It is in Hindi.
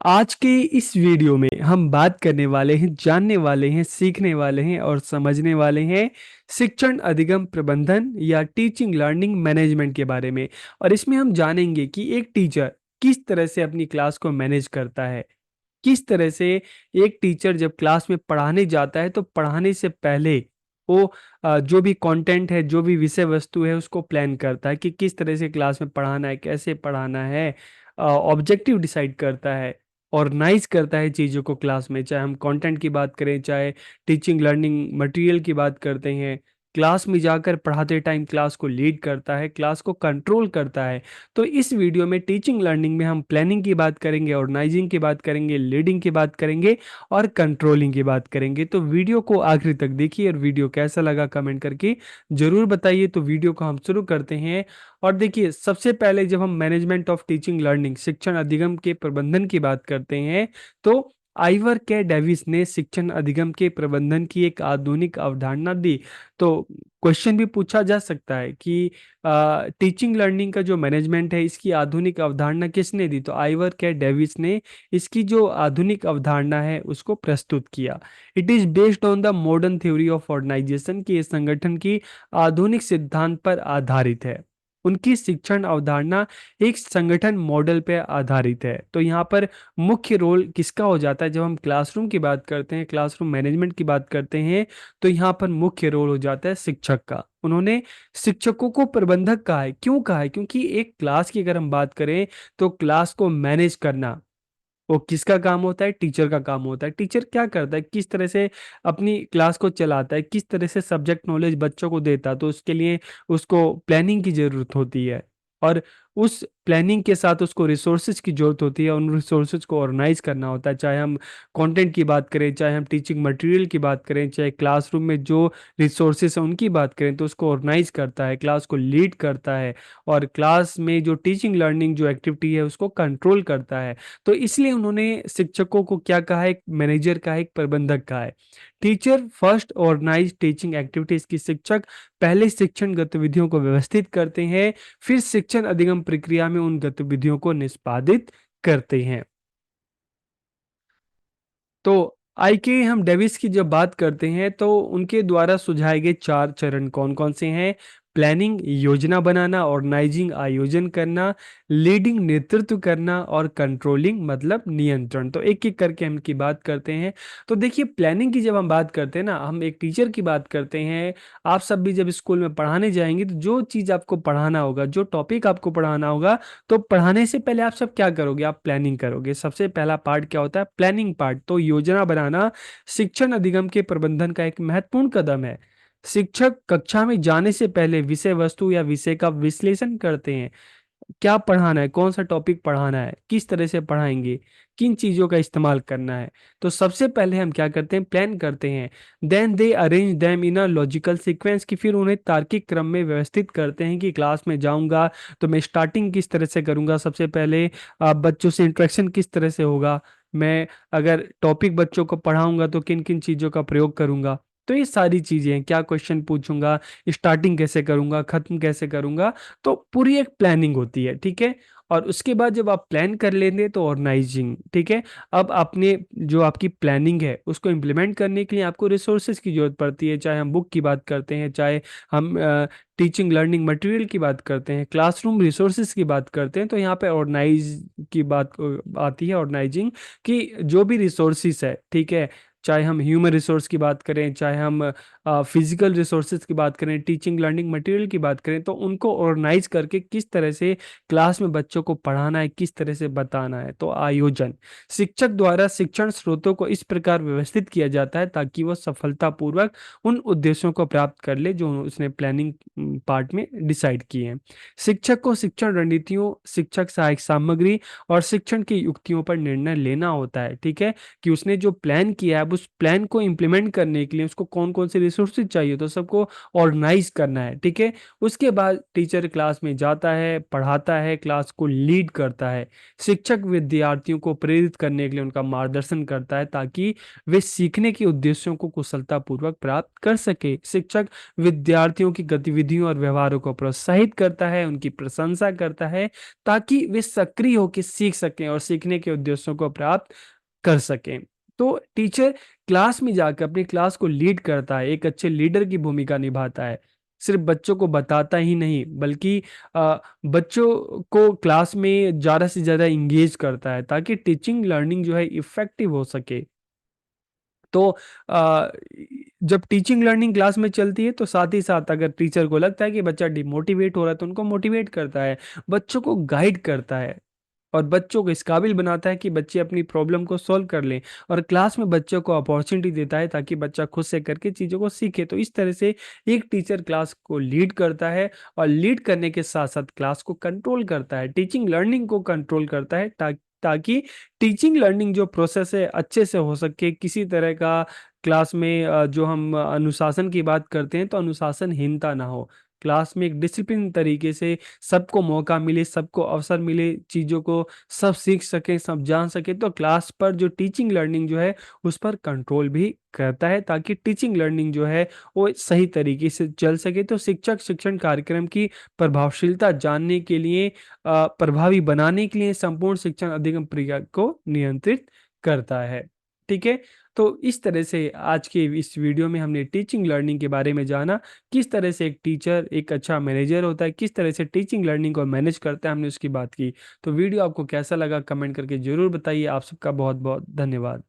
आज के इस वीडियो में हम बात करने वाले हैं, जानने वाले हैं, सीखने वाले हैं और समझने वाले हैं शिक्षण अधिगम प्रबंधन या टीचिंग लर्निंग मैनेजमेंट के बारे में। और इसमें हम जानेंगे कि एक टीचर किस तरह से अपनी क्लास को मैनेज करता है। किस तरह से एक टीचर जब क्लास में पढ़ाने जाता है तो पढ़ाने से पहले वो जो भी कंटेंट है, जो भी विषय वस्तु है, उसको प्लान करता है कि किस तरह से क्लास में पढ़ाना है, कैसे पढ़ाना है। ऑब्जेक्टिव डिसाइड करता है, ऑर्गेनाइज करता है चीज़ों को क्लास में, चाहे हम कंटेंट की बात करें, चाहे टीचिंग लर्निंग मटेरियल की बात करते हैं। क्लास में जाकर पढ़ाते टाइम क्लास को लीड करता है, क्लास को कंट्रोल करता है। तो इस वीडियो में टीचिंग लर्निंग में हम प्लानिंग की बात करेंगे, ऑर्गेनाइजिंग की बात करेंगे, लीडिंग की बात करेंगे और कंट्रोलिंग की बात करेंगे। तो वीडियो को आखिर तक देखिए और वीडियो कैसा लगा कमेंट करके ज़रूर बताइए। तो वीडियो को हम शुरू करते हैं। और देखिए, सबसे पहले जब हम मैनेजमेंट ऑफ टीचिंग लर्निंग शिक्षण अधिगम के प्रबंधन की बात करते हैं तो आइवर के डेविस ने शिक्षण अधिगम के प्रबंधन की एक आधुनिक अवधारणा दी। तो क्वेश्चन भी पूछा जा सकता है कि टीचिंग लर्निंग का जो मैनेजमेंट है, इसकी आधुनिक अवधारणा किसने दी? तो आइवर के डेविस ने इसकी जो आधुनिक अवधारणा है उसको प्रस्तुत किया। It is based on the modern theory of organisation, की इस संगठन की आधुनिक सिद्धांत पर आधारित है। उनकी शिक्षण अवधारणा एक संगठन मॉडल पे आधारित है। तो यहाँ पर मुख्य रोल किसका हो जाता है? जब हम क्लासरूम की बात करते हैं, क्लासरूम मैनेजमेंट की बात करते हैं, तो यहाँ पर मुख्य रोल हो जाता है शिक्षक का। उन्होंने शिक्षकों को प्रबंधक कहा है। क्यों कहा है? क्योंकि एक क्लास की अगर हम बात करें तो क्लास को मैनेज करना वो किसका काम होता है? टीचर का काम होता है। टीचर क्या करता है? किस तरह से अपनी क्लास को चलाता है, किस तरह से सब्जेक्ट नॉलेज बच्चों को देता है, तो उसके लिए उसको प्लानिंग की ज़रूरत होती है। और उस प्लानिंग के साथ उसको रिसोर्सेज की ज़रूरत होती है, उन रिसोर्सेज को ऑर्गेनाइज करना होता है। चाहे हम कंटेंट की बात करें, चाहे हम टीचिंग मटेरियल की बात करें, चाहे क्लासरूम में जो रिसोर्सेज हैं उनकी बात करें, तो उसको ऑर्गेनाइज करता है, क्लास को लीड करता है और क्लास में जो टीचिंग लर्निंग जो एक्टिविटी है उसको कंट्रोल करता है। तो इसलिए उन्होंने शिक्षकों को क्या कहा है? एक मैनेजर का है, एक प्रबंधक का है। Teacher first organise teaching activities की शिक्षक पहले शिक्षण गतिविधियों को व्यवस्थित करते हैं, फिर शिक्षण अधिगम प्रक्रिया में उन गतिविधियों को निष्पादित करते हैं। तो आईके हम डेविस की जब बात करते हैं तो उनके द्वारा सुझाए गए 4 चरण कौन-कौन से हैं? प्लानिंग योजना बनाना, ऑर्गेनाइजिंग आयोजन करना, लीडिंग नेतृत्व करना और कंट्रोलिंग मतलब नियंत्रण। तो एक-एक करके हम इनकी बात करते हैं। तो देखिए, प्लानिंग की जब हम बात करते हैं ना, हम एक टीचर की बात करते हैं। आप सब भी जब स्कूल में पढ़ाने जाएँगे तो जो चीज़ आपको पढ़ाना होगा, जो टॉपिक आपको पढ़ाना होगा, तो पढ़ाने से पहले आप सब क्या करोगे? आप प्लानिंग करोगे। सबसे पहला पार्ट क्या होता है? Planning part. तो योजना बनाना शिक्षण अधिगम के प्रबंधन का एक महत्वपूर्ण कदम है। शिक्षक कक्षा में जाने से पहले विषय वस्तु या विषय का विश्लेषण करते हैं। क्या पढ़ाना है, कौन सा टॉपिक पढ़ाना है, किस तरह से पढ़ाएंगे, किन चीज़ों का इस्तेमाल करना है। तो सबसे पहले हम क्या करते हैं? प्लान करते हैं। Then they arrange them in a logical sequence, कि फिर उन्हें तार्किक क्रम में व्यवस्थित करते हैं कि क्लास में जाऊंगा तो मैं स्टार्टिंग किस तरह से करूंगा। सबसे पहले बच्चों से इंटरेक्शन किस तरह से होगा, मैं अगर टॉपिक बच्चों को पढ़ाऊंगा तो किन किन चीज़ों का प्रयोग करूंगा। तो ये सारी चीज़ें हैं, क्या क्वेश्चन पूछूंगा, स्टार्टिंग कैसे करूंगा, खत्म कैसे करूंगा। तो पूरी एक प्लानिंग होती है, ठीक है। और उसके बाद जब आप प्लान कर लेंगे तो ऑर्गेनाइजिंग, ठीक है। अब आपने जो आपकी प्लानिंग है उसको इम्प्लीमेंट करने के लिए आपको रिसोर्सेज की जरूरत पड़ती है। चाहे हम बुक की बात करते हैं, चाहे हम टीचिंग लर्निंग मटेरियल की बात करते हैं, क्लासरूम रिसोर्सेज की बात करते हैं, तो यहाँ पे ऑर्गेनाइज की बात आती है, ऑर्गेनाइजिंग, कि जो भी रिसोर्सेज है, ठीक है। चाहे हम ह्यूमन रिसोर्स की बात करें, चाहे हम फिजिकल रिसोर्सेज की बात करें, टीचिंग लर्निंग मटेरियल की बात करें, तो उनको ऑर्गेनाइज करके किस तरह से क्लास में बच्चों को पढ़ाना है, किस तरह से बताना है। तो आयोजन, शिक्षक द्वारा शिक्षण स्रोतों को इस प्रकार व्यवस्थित किया जाता है ताकि वह सफलतापूर्वक उन उद्देश्यों को प्राप्त कर ले जो उसने प्लानिंग पार्ट में डिसाइड किए हैं। शिक्षक को शिक्षण रणनीतियों, शिक्षक सहायक सामग्री और शिक्षण की युक्तियों पर निर्णय लेना होता है, ठीक है। कि उसने जो प्लान किया है उस प्लान को इम्प्लीमेंट करने के लिए उसको कौन-कौन से रिसोर्सेज़ चाहिए तो सबको ऑर्गेनाइज़ करना है, ठीक है? उसके बाद टीचर क्लास में जाता है, पढ़ाता है, क्लास को लीड करता है। शिक्षक विद्यार्थियों को प्रेरित करने के लिए उनका मार्गदर्शन करता है ताकि वे सीखने के उद्देश्यों को कुशलतापूर्वक प्राप्त कर सके। शिक्षक विद्यार्थियों की गतिविधियों और व्यवहारों को प्रोत्साहित करता है, उनकी प्रशंसा करता है ताकि वे सक्रिय होकर सीख सकें और सीखने के उद्देश्यों को प्राप्त कर सकें। तो टीचर क्लास में जाकर अपनी क्लास को लीड करता है, एक अच्छे लीडर की भूमिका निभाता है। सिर्फ बच्चों को बताता ही नहीं बल्कि बच्चों को क्लास में ज़्यादा से ज़्यादा एंगेज करता है ताकि टीचिंग लर्निंग जो है इफ़ेक्टिव हो सके। तो जब टीचिंग लर्निंग क्लास में चलती है तो साथ ही साथ अगर टीचर को लगता है कि बच्चा डिमोटिवेट हो रहा है तो उनको मोटिवेट करता है, बच्चों को गाइड करता है और बच्चों को इस काबिल बनाता है कि बच्चे अपनी प्रॉब्लम को सॉल्व कर लें और क्लास में बच्चों को अपॉर्चुनिटी देता है ताकि बच्चा खुद से करके चीज़ों को सीखे। तो इस तरह से एक टीचर क्लास को लीड करता है और लीड करने के साथ-साथ क्लास को कंट्रोल करता है, टीचिंग लर्निंग को कंट्रोल करता है ताकि टीचिंग लर्निंग जो प्रोसेस है अच्छे से हो सके, किसी तरह का क्लास में जो हम अनुशासन की बात करते हैं तो अनुशासनहीनता ना हो। क्लास में एक डिसिप्लिन तरीके से सबको मौका मिले, सबको अवसर मिले, चीज़ों को सब सीख सकें, सब जान सकें, तो क्लास पर जो टीचिंग लर्निंग जो है, उस पर कंट्रोल भी करता है ताकि टीचिंग लर्निंग जो है, वो सही तरीके से चल सके। तो शिक्षक शिक्षण कार्यक्रम की प्रभावशीलता जानने के लिए प्रभावी बनाने के लिए संपूर्ण शिक्षण अधिगम प्रक्रिया को नियंत्रित करता है। ठीक है? तो इस तरह से आज के इस वीडियो में हमने टीचिंग लर्निंग के बारे में जाना, किस तरह से एक टीचर एक अच्छा मैनेजर होता है, किस तरह से टीचिंग लर्निंग को मैनेज करता है, हमने उसकी बात की। तो वीडियो आपको कैसा लगा कमेंट करके ज़रूर बताइए। आप सबका बहुत-बहुत धन्यवाद।